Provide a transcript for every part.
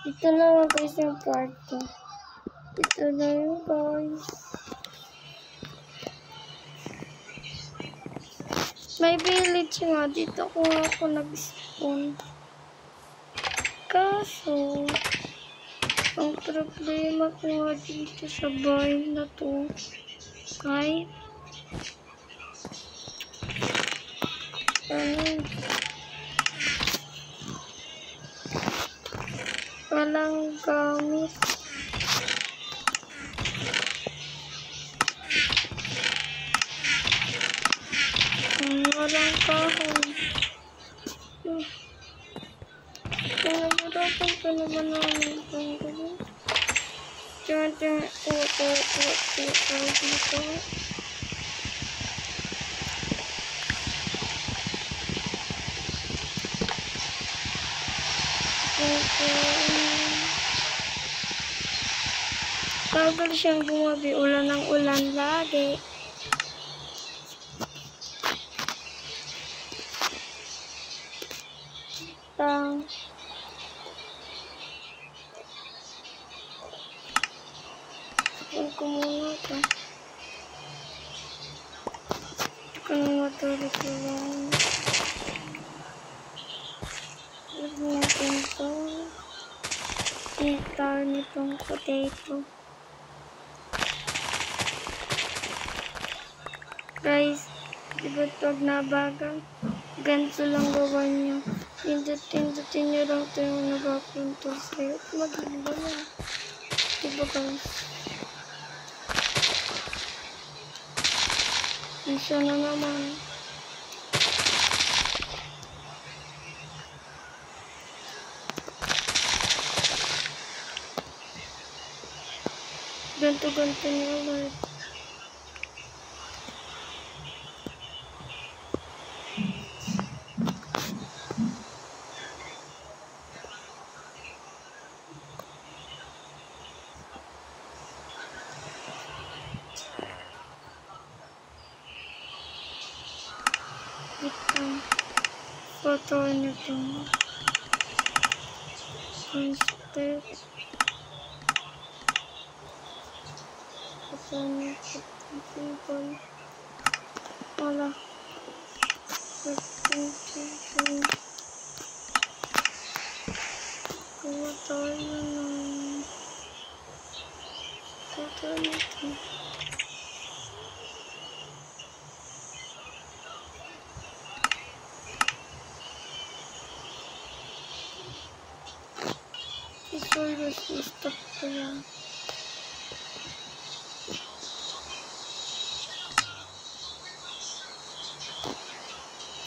Ito na lang guys yung kwarto. Ito na yung guys. May village nga. Dito ko ako nag-spawn. Kaso, ang problema ko nga dito sa bahay na to, ay, walang gamit. Walang kahoy. Nahihirapan pa naman namin itong gawin. Tiyan, dito. Tagal siyang gumabi, ulan ng ulan lagi. Huwag ko muna ito. Kung matulog ko lang. Huwag natin ito. I-tar nitong potato. Guys, diba pag nabagang, ganito lang gawa niyo. Pindutin niyo lang ito yung nagapunto sa'yo. Magiging ba yan? Diba guys? Isa na naman. Ganto-ganto niyo ulit. Ito. Photo nito. Instead. Photo nito. Wala. Kuha tayo ng photo nito. Sorry, stop ko yan.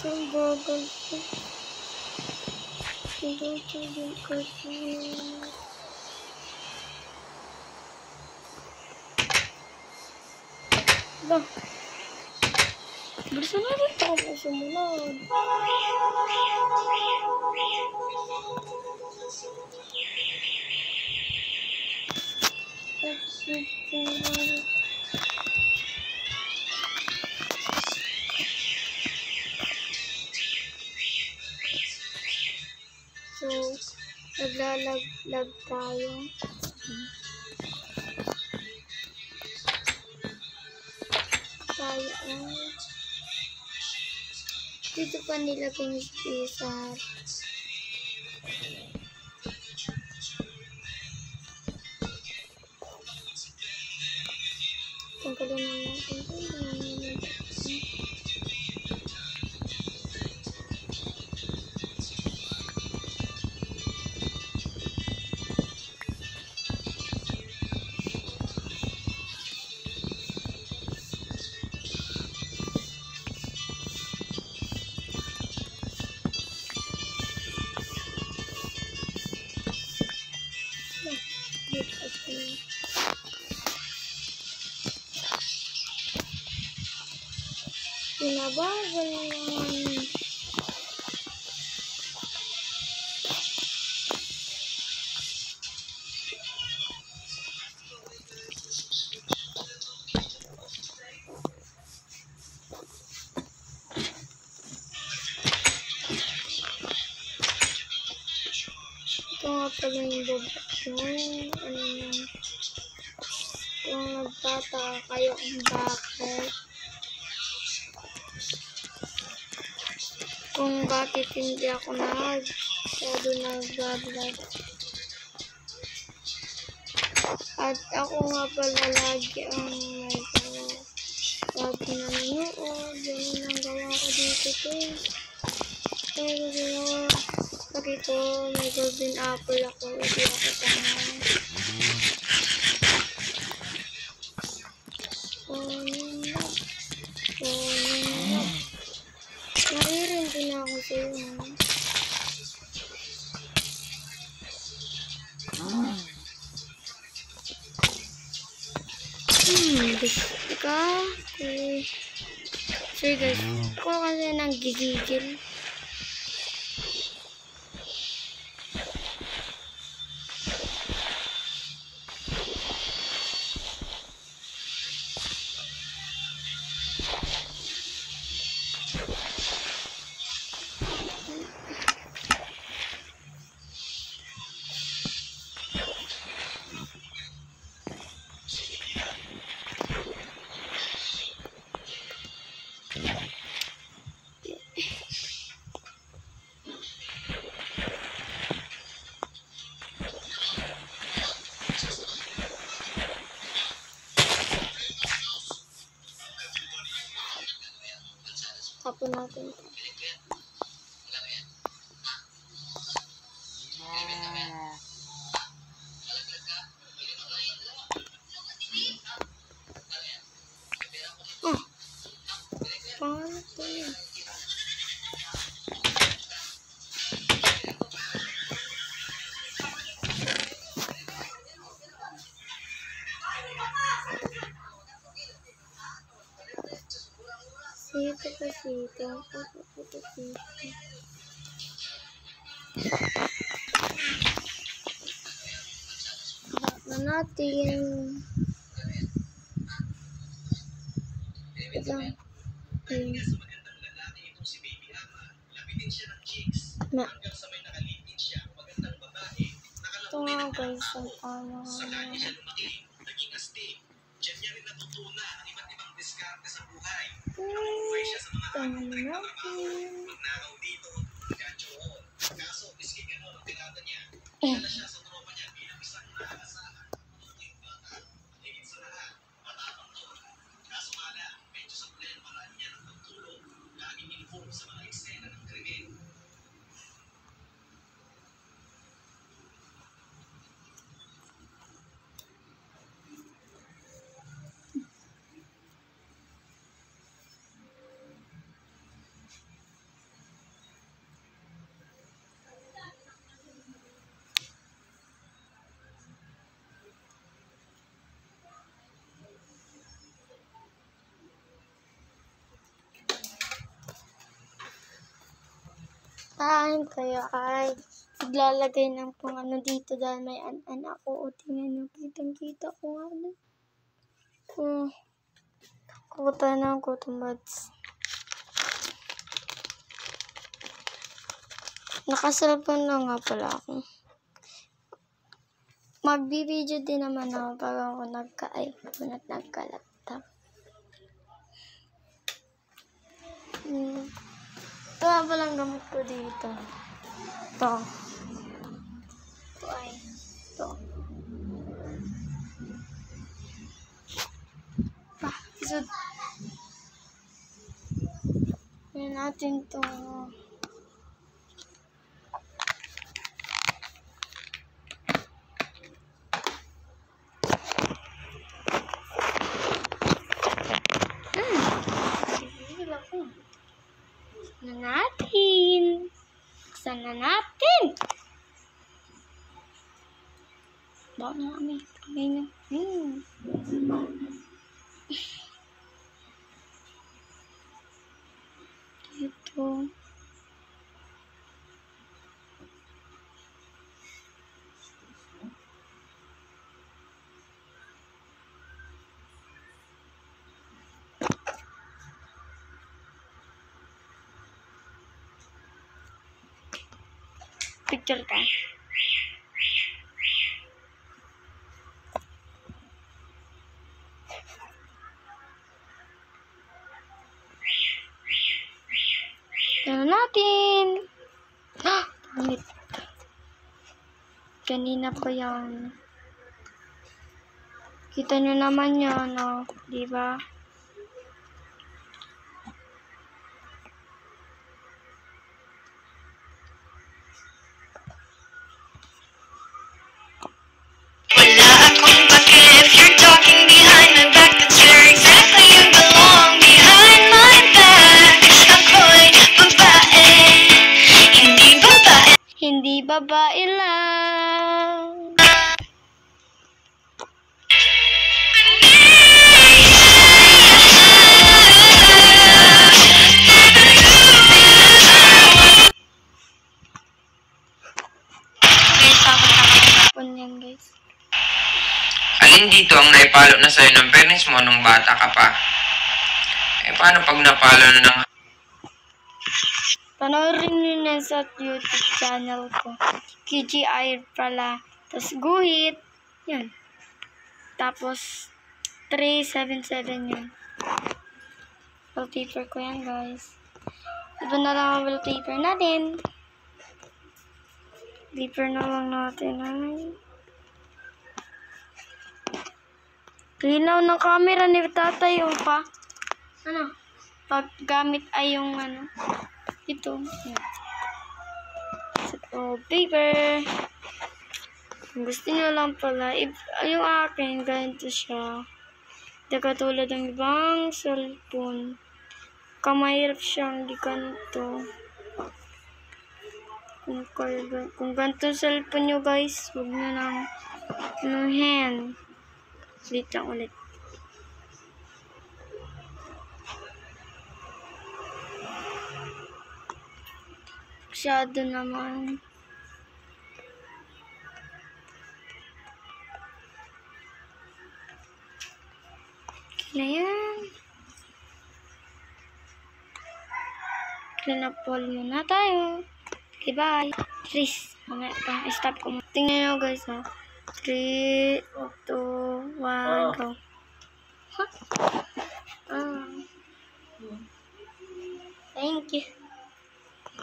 Ang bagal ko. Hindi ko din kasi. Ba? Bilisan na rin ako sumunod. So, naglalaglag tayo. Dito pa nilagay yung spacer. Tanggalin na natin. Pinabagal naman. Ito nga pala yung ano yan. Kung nagtataka kayo kung bakit hindi ako masyado nag-vlog. At ako nga pala lagi ang lagi nanonood. Ganun ang gawa ko dito, guys. Pero ginawa ko may golden apple ako. Hindi ako tanga. Nairin din ako sa'yo. Gusto ka? Sorry guys, ako kasi nang gigigil. Tapon natin ito. Paano ito yun? Sito pa sito. Bakla natin. Ito. Na. Ito nga guys. Ang paano kaya ay naglalagay ng pang ano dito dahil may an ako. O tingnan nyo, kitang-kita ko nga na. Kukuta na ang kutumbats. Nakasalpon lang nga pala ako. Magbibideo din naman ako pag ako nagka-iPhone at nagka-laptop. Ito nga palang gamit ko dito. Ito. Ito ay. Ito. Isod. Yan natin ito. Sana natin. Baka na kami. Ito. Picture tayo. natin. Ulit. Kanina pa yan. Kita nyo naman yan, no? Diba? Wala akong pake if you're talking behind my back. That's where exactly you belong, behind my back. Ako'y babae, hindi babae. Hindi babae lang. Yan, guys. Alin dito ang naipalo na sa'yo ng parents mo nung bata ka pa? Eh, paano pag napalo na ng... Panoorin nyo na sa YouTube channel ko. KGI pala. Tapos guhit. Yan. Tapos 377 yan. Wallpaper ko yan, guys. Iba na lang ang wallpaper natin. Wallpaper na lang natin. Ay. Linaw ng camera ni tatay yung pa. Ano? Paggamit ay yung ano. Ito. Yan. So, paper. Kung gusto nyo lang pala, yung akin, ganito siya. Hindi katulad ng ibang cellphone. Kamahirap siyang di ganito. Kung ganito cellphone nyo, guys, huwag nyo nang hand. Ulit lang ulit. Masyado naman. Okay na yan. Clean up all muna tayo. Okay, bye. Please. Mamaya pa. Stop ko. Tingnan nyo, guys, ha. 3, 2, 1, go. Huh? Thank you.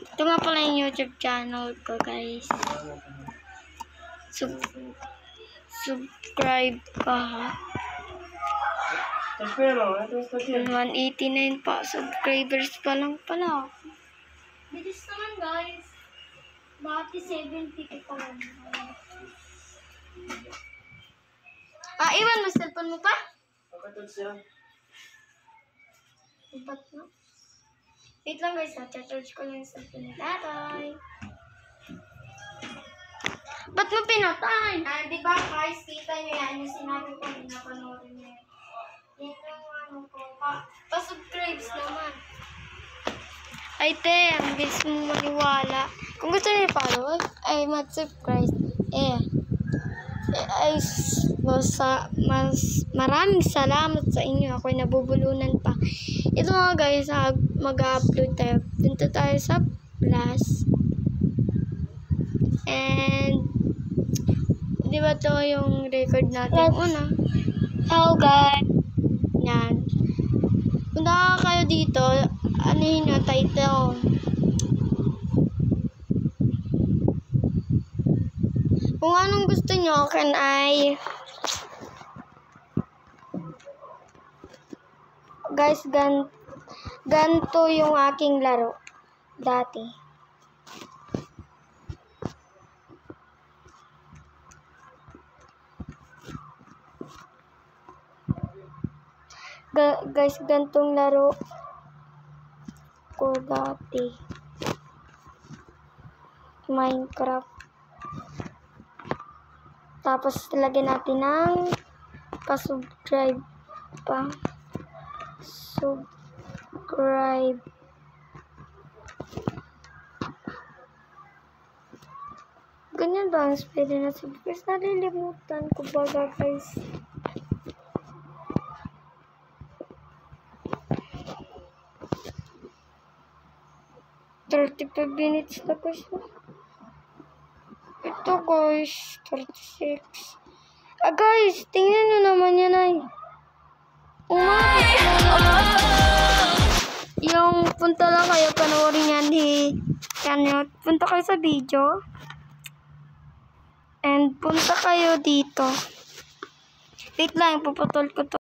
Ito nga pala yung YouTube channel ko, guys. Subscribe ka, ha? 189 pa. Subscribers pa lang pala. Bilis naman, guys. Bakit 70 pa lang? Iwan mo cellphone mo pa? Ibat na. Wait lang, guys, ha? Charge ko lang yung cellphone ni tatay. Ba't mo pinatay? Di ba, guys? Kita nyo yan. Yung sinabi ko, pinapanoorin nyo yan. Yan yung ano ko. Pa-subscribes naman. Ay, te, ang bilis mo maniwala. Kung gusto nyo i-follow, ay mag-subscribe. Maraming salamat sa inyo. Ako'y nabubulunan pa. Ito nga, guys, mag-upload tayo. Punta tayo sa Plus. And, di ba ito yung record natin? Una. Hello, guys. Yan. Punta kayo dito. Ano yun yung title? Kung anong gusto nyo, kan ay... Guys, ganito yung aking laro. Dati. Guys, gantong laro ko dati. Minecraft. Tapos, lagyan natin ng pa-subscribe pa. Subscribe. Ganyan ba ang spelling na subscribe? Nalilimutan ko baga, guys. $35 minutes na guys. Ito guys, 36. Guys, tingnan nyo naman yan ay. Yung punta lang kayo, panoorin yan punta kayo sa video. And punta kayo dito. Wait lang, puputol ko to.